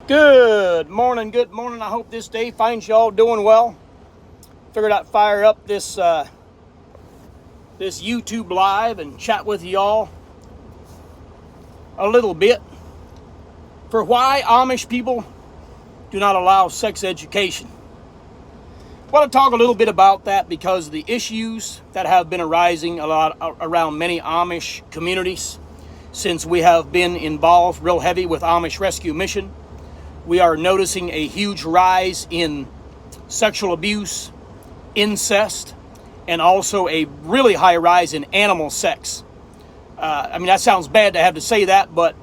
Good morning. I hope this day finds y'all doing well. Figured I'd fire up this YouTube live and chat with y'all a little bit for why Amish people do not allow sex education. I want to talk a little bit about that because of the issues that have been arising a lot around many Amish communities since we have been involved real heavy with Amish Rescue Mission. We are noticing a huge rise in sexual abuse, incest, and also a really high rise in animal sex. That sounds bad to have to say that, but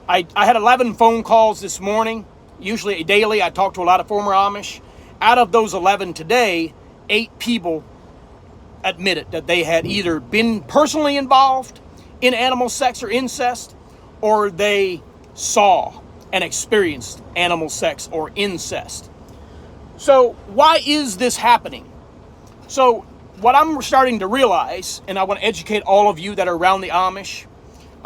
I had 11 phone calls this morning. Usually daily, I talk to a lot of former Amish. Out of those 11 today, 8 people admitted that they had either been personally involved in animal sex or incest, or they saw and experienced animal sex or incest. So why is this happening? So what I'm starting to realize, and I want to educate all of you that are around the Amish,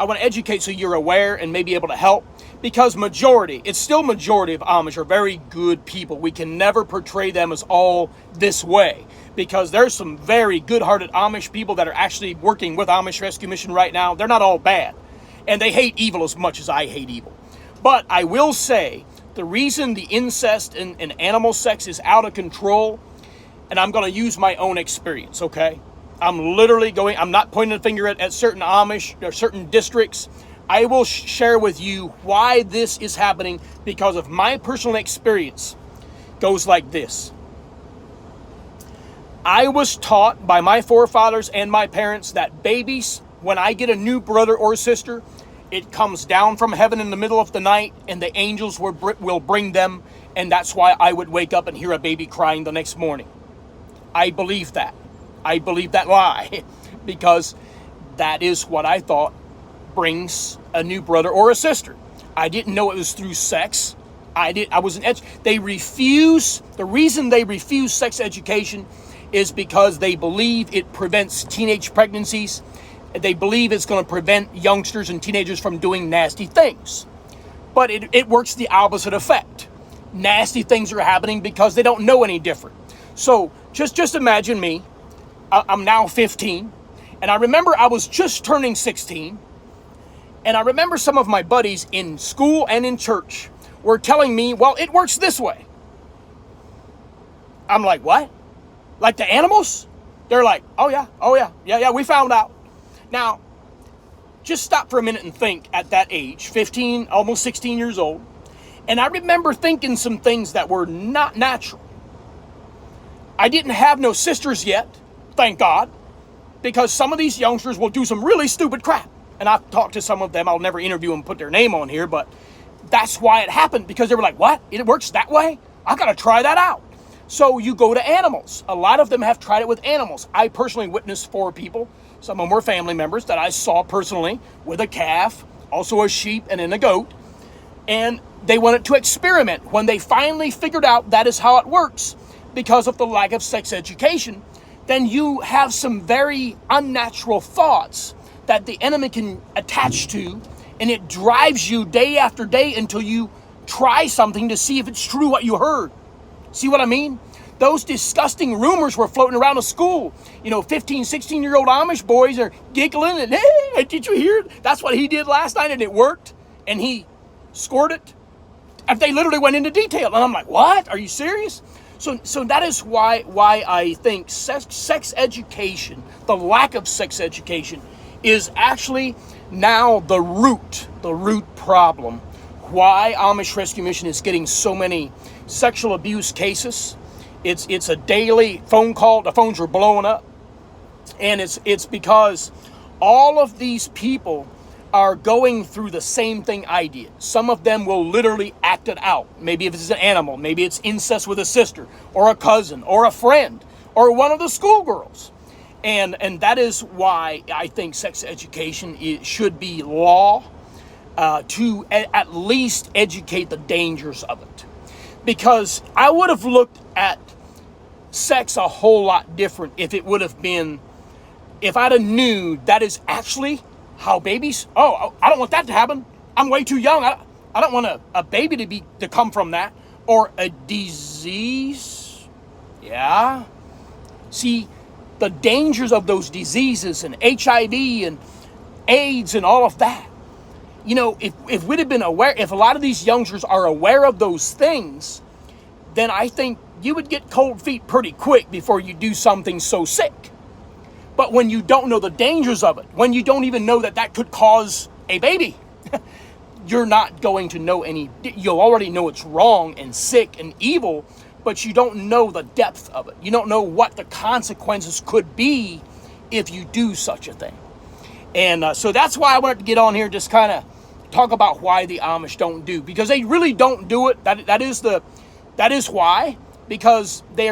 I want to educate so you're aware and maybe able to help, because it's still majority of Amish are very good people. We can never portray them as all this way, because there's some very good-hearted Amish people that are actually working with Amish Rescue Mission right now. They're not all bad, and they hate evil as much as I hate evil. But I will say, the reason the incest and animal sex is out of control, and I'm going to use my own experience, okay? I'm not pointing a finger at certain Amish or certain districts. I will share with you why this is happening because of my personal experience. Goes like this. I was taught by my forefathers and my parents that babies, when I get a new brother or sister, it comes down from heaven in the middle of the night, and the angels will bring them, and that's why I would wake up and hear a baby crying the next morning. I believe that. I believe that lie, because that is what I thought brings a new brother or a sister. I didn't know it was through sex. The reason they refuse sex education is because they believe it prevents teenage pregnancies. They believe it's going to prevent youngsters and teenagers from doing nasty things. But it works the opposite effect. Nasty things are happening because they don't know any different. So just imagine me. I'm now 15. And I remember I was just turning 16. And I remember some of my buddies in school and in church were telling me, well, it works this way. I'm like, what? Like the animals? They're like, oh yeah, we found out. Now, just stop for a minute and think at that age, 15, almost 16 years old. And I remember thinking some things that were not natural. I didn't have no sisters yet, thank God, because some of these youngsters will do some really stupid crap. And I've talked to some of them. I'll never interview them and put their name on here, but that's why it happened, because they were like, what? It works that way? I got to try that out. So you go to animals. A lot of them have tried it with animals. I personally witnessed 4 people. Some of them were family members that I saw personally with a calf, also a sheep, and then a goat. And they wanted to experiment. When they finally figured out that is how it works, because of the lack of sex education, then you have some very unnatural thoughts that the enemy can attach to, and it drives you day after day until you try something to see if it's true what you heard. See what I mean? Those disgusting rumors were floating around the school. 15, 16-year-old Amish boys are giggling and, hey, did you hear? That's what he did last night and it worked. And he scored it. And they literally went into detail. And I'm like, what? Are you serious? So that is why I think sex education, the lack of sex education, is actually now the root problem. Why Amish Rescue Mission is getting so many sexual abuse cases. It's a daily phone call. The phones are blowing up. And it's because all of these people are going through the same thing I did. Some of them will literally act it out. Maybe if it's an animal, maybe it's incest with a sister or a cousin or a friend or one of the schoolgirls. And that is why I think sex education should be law to at least educate the dangers of it. Because I would have looked at sex a whole lot different if I'd have knew that is actually how babies, I don't want that to happen. I'm way too young. I don't want a baby to come from that, or a disease. Yeah. See, the dangers of those diseases and HIV and AIDS and all of that. You know, if we'd have been aware, if a lot of these youngsters are aware of those things, then I think you would get cold feet pretty quick before you do something so sick. But when you don't know the dangers of it, when you don't even know that could cause a baby, you're not going to know you'll already know it's wrong and sick and evil, but you don't know the depth of it. You don't know what the consequences could be if you do such a thing. And so that's why I wanted to get on here and just kind of talk about why the Amish don't do, because they really don't do it. That is why, because they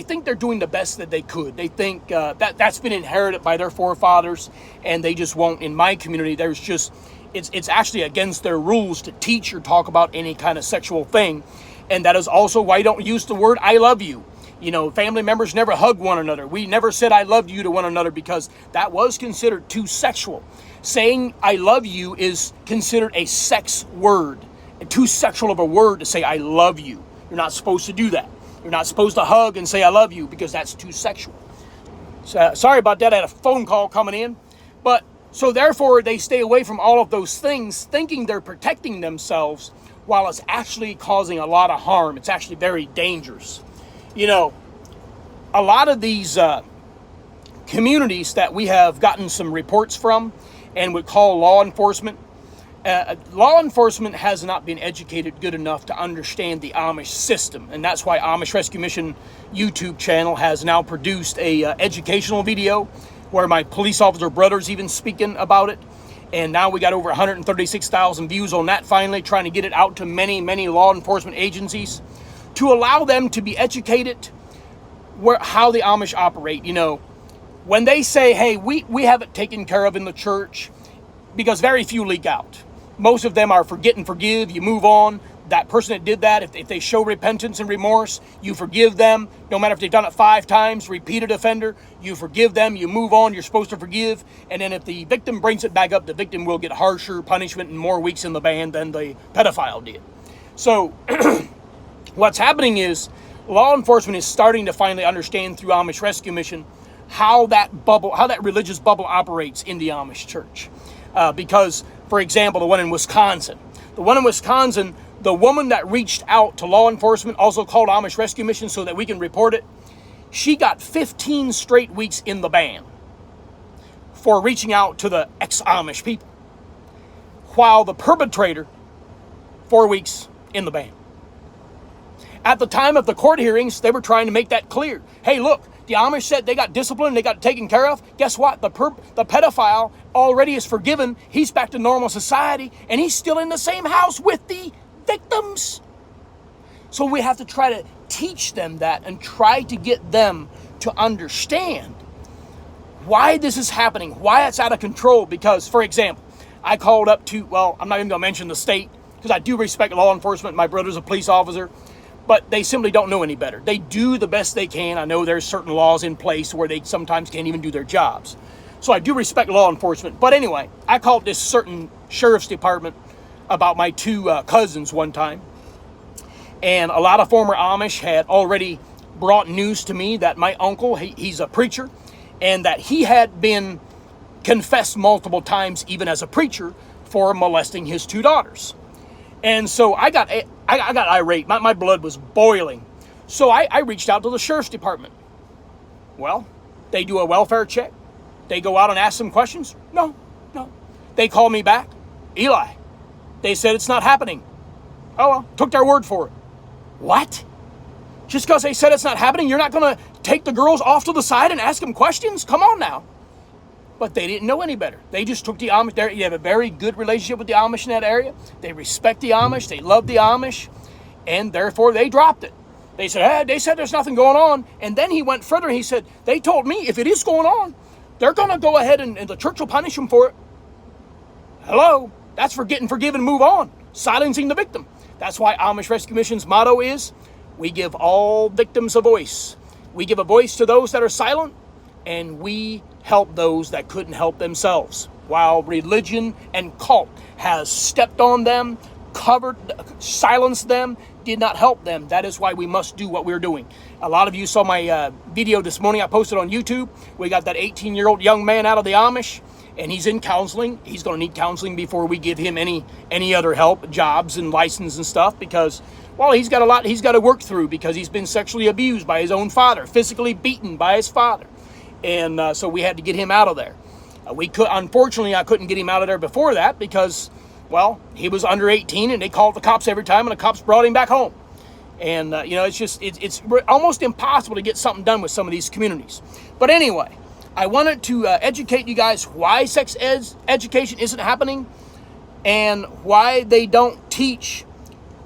think they're doing the best that they could. They think that's been inherited by their forefathers, and they just won't. In my community, it's actually against their rules to teach or talk about any kind of sexual thing. And that is also why I don't use the word I love you. You know, family members never hug one another. We never said I love you to one another, because that was considered too sexual. Saying I love you is considered a sex word, too sexual of a word to say I love you. You're not supposed to do that. You're not supposed to hug and say I love you, because that's too sexual. So, sorry about that. I had a phone call coming in. But so therefore they stay away from all of those things, thinking they're protecting themselves, while it's actually causing a lot of harm. It's actually very dangerous. You know, a lot of these communities that we have gotten some reports from and would call law enforcement has not been educated good enough to understand the Amish system. And that's why Amish Rescue Mission YouTube channel has now produced a educational video where my police officer brother's even speaking about it. And now we got over 136,000 views on that finally, trying to get it out to many, many law enforcement agencies to allow them to be educated how the Amish operate. You know, when they say, hey, we have it taken care of in the church, because very few leak out. Most of them are forget and forgive, you move on. That person that did that, if they show repentance and remorse, you forgive them. No matter if they've done it 5 times, repeated offender, you forgive them, you move on, you're supposed to forgive. And then if the victim brings it back up, the victim will get harsher punishment and more weeks in the ban than the pedophile did. So what's happening is law enforcement is starting to finally understand through Amish Rescue Mission how that religious bubble operates in the Amish church. Because, for example, the one in Wisconsin, the woman that reached out to law enforcement, also called Amish Rescue Mission so that we can report it, she got 15 straight weeks in the ban for reaching out to the ex-Amish people, while the perpetrator, 4 weeks in the ban. At the time of the court hearings, they were trying to make that clear. Hey, look, the Amish said they got disciplined, they got taken care of. Guess what? The pedophile already is forgiven. He's back to normal society, and he's still in the same house with the victims. So we have to try to teach them that and try to get them to understand why this is happening, why it's out of control. Because, for example, I called up to, well, I'm not even going to mention the state, because I do respect law enforcement. My brother's a police officer, but they simply don't know any better. They do the best they can. I know there's certain laws in place where they sometimes can't even do their jobs. So I do respect law enforcement. But anyway, I called this certain sheriff's department about my 2 cousins one time. And a lot of former Amish had already brought news to me that my uncle, he's a preacher, and that he had been confessed multiple times, even as a preacher, for molesting his 2 daughters. And so I got irate. My blood was boiling. So I reached out to the sheriff's department. Well, they do a welfare check. They go out and ask some questions. No. They call me back. Eli, they said it's not happening. Oh, well, took their word for it. What? Just because they said it's not happening, you're not going to take the girls off to the side and ask them questions? Come on now. But they didn't know any better. They just took the Amish there. You have a very good relationship with the Amish in that area. They respect the Amish. They love the Amish. And therefore, they dropped it. They said, hey, they said there's nothing going on. And then he went further. He said, they told me if it is going on, they're going to go ahead and the church will punish them for it. Hello? That's forget and forgive and move on. Silencing the victim. That's why Amish Rescue Mission's motto is, we give all victims a voice. We give a voice to those that are silent, and we help those that couldn't help themselves. While religion and cult has stepped on them, silenced them, did not help them. That is why we must do what we're doing. A lot of you saw my video this morning I posted on YouTube. We got that 18-year-old young man out of the Amish, and he's in counseling. He's going to need counseling before we give him any other help, jobs and license and stuff, because, well, he's got a lot he's got to work through, because he's been sexually abused by his own father, physically beaten by his father. And so we had to get him out of there. Unfortunately, I couldn't get him out of there before that because, well, he was under 18 and they called the cops every time and the cops brought him back home. And, it's almost impossible to get something done with some of these communities. But anyway, I wanted to educate you guys why sex education isn't happening and why they don't teach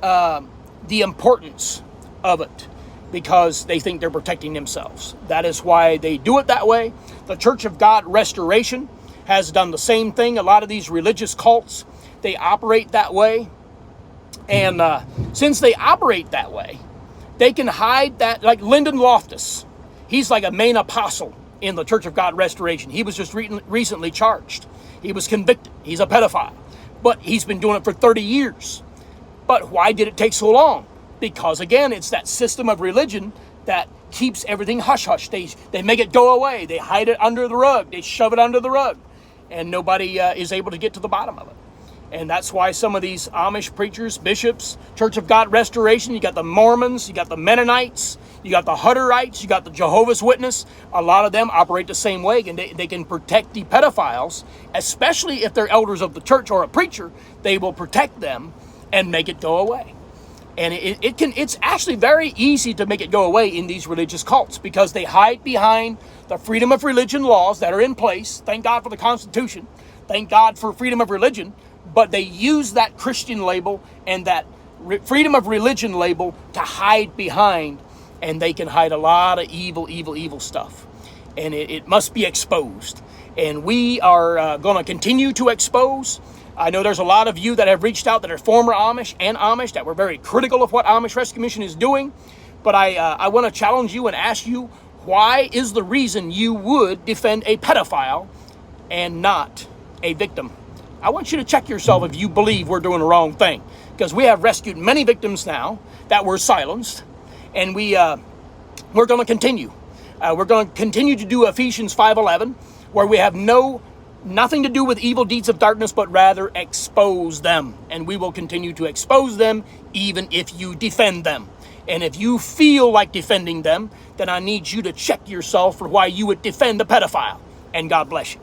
the importance of it, because they think they're protecting themselves. That is why they do it that way. The Church of God Restoration has done the same thing. A lot of these religious cults, they operate that way. And since they operate that way, they can hide that, like Lyndon Loftus. He's like a main apostle in the Church of God Restoration. He was just recently charged. He was convicted. He's a pedophile. But he's been doing it for 30 years. But why did it take so long? Because, again, it's that system of religion that keeps everything hush-hush. They make it go away. They hide it under the rug. They shove it under the rug. And nobody is able to get to the bottom of it. And that's why some of these Amish preachers, bishops, Church of God Restoration, you got the Mormons, you got the Mennonites, you got the Hutterites, you got the Jehovah's Witness. A lot of them operate the same way, and they can protect the pedophiles, especially if they're elders of the church or a preacher. They will protect them and make it go away. And it's actually very easy to make it go away in these religious cults, because they hide behind the freedom of religion laws that are in place. Thank God for the Constitution. Thank God for freedom of religion. But they use that Christian label and that freedom of religion label to hide behind, and they can hide a lot of evil stuff. And it must be exposed. And we are going to continue to expose. I know there's a lot of you that have reached out that are former Amish and Amish that were very critical of what Amish Rescue Mission is doing. But I want to challenge you and ask you, why is the reason you would defend a pedophile and not a victim? I want you to check yourself if you believe we're doing the wrong thing, because we have rescued many victims now that were silenced, and we're going to continue. We're going to continue to do Ephesians 5:11, where we have nothing to do with evil deeds of darkness, but rather expose them. And we will continue to expose them even if you defend them. And if you feel like defending them, then I need you to check yourself for why you would defend a pedophile. And God bless you.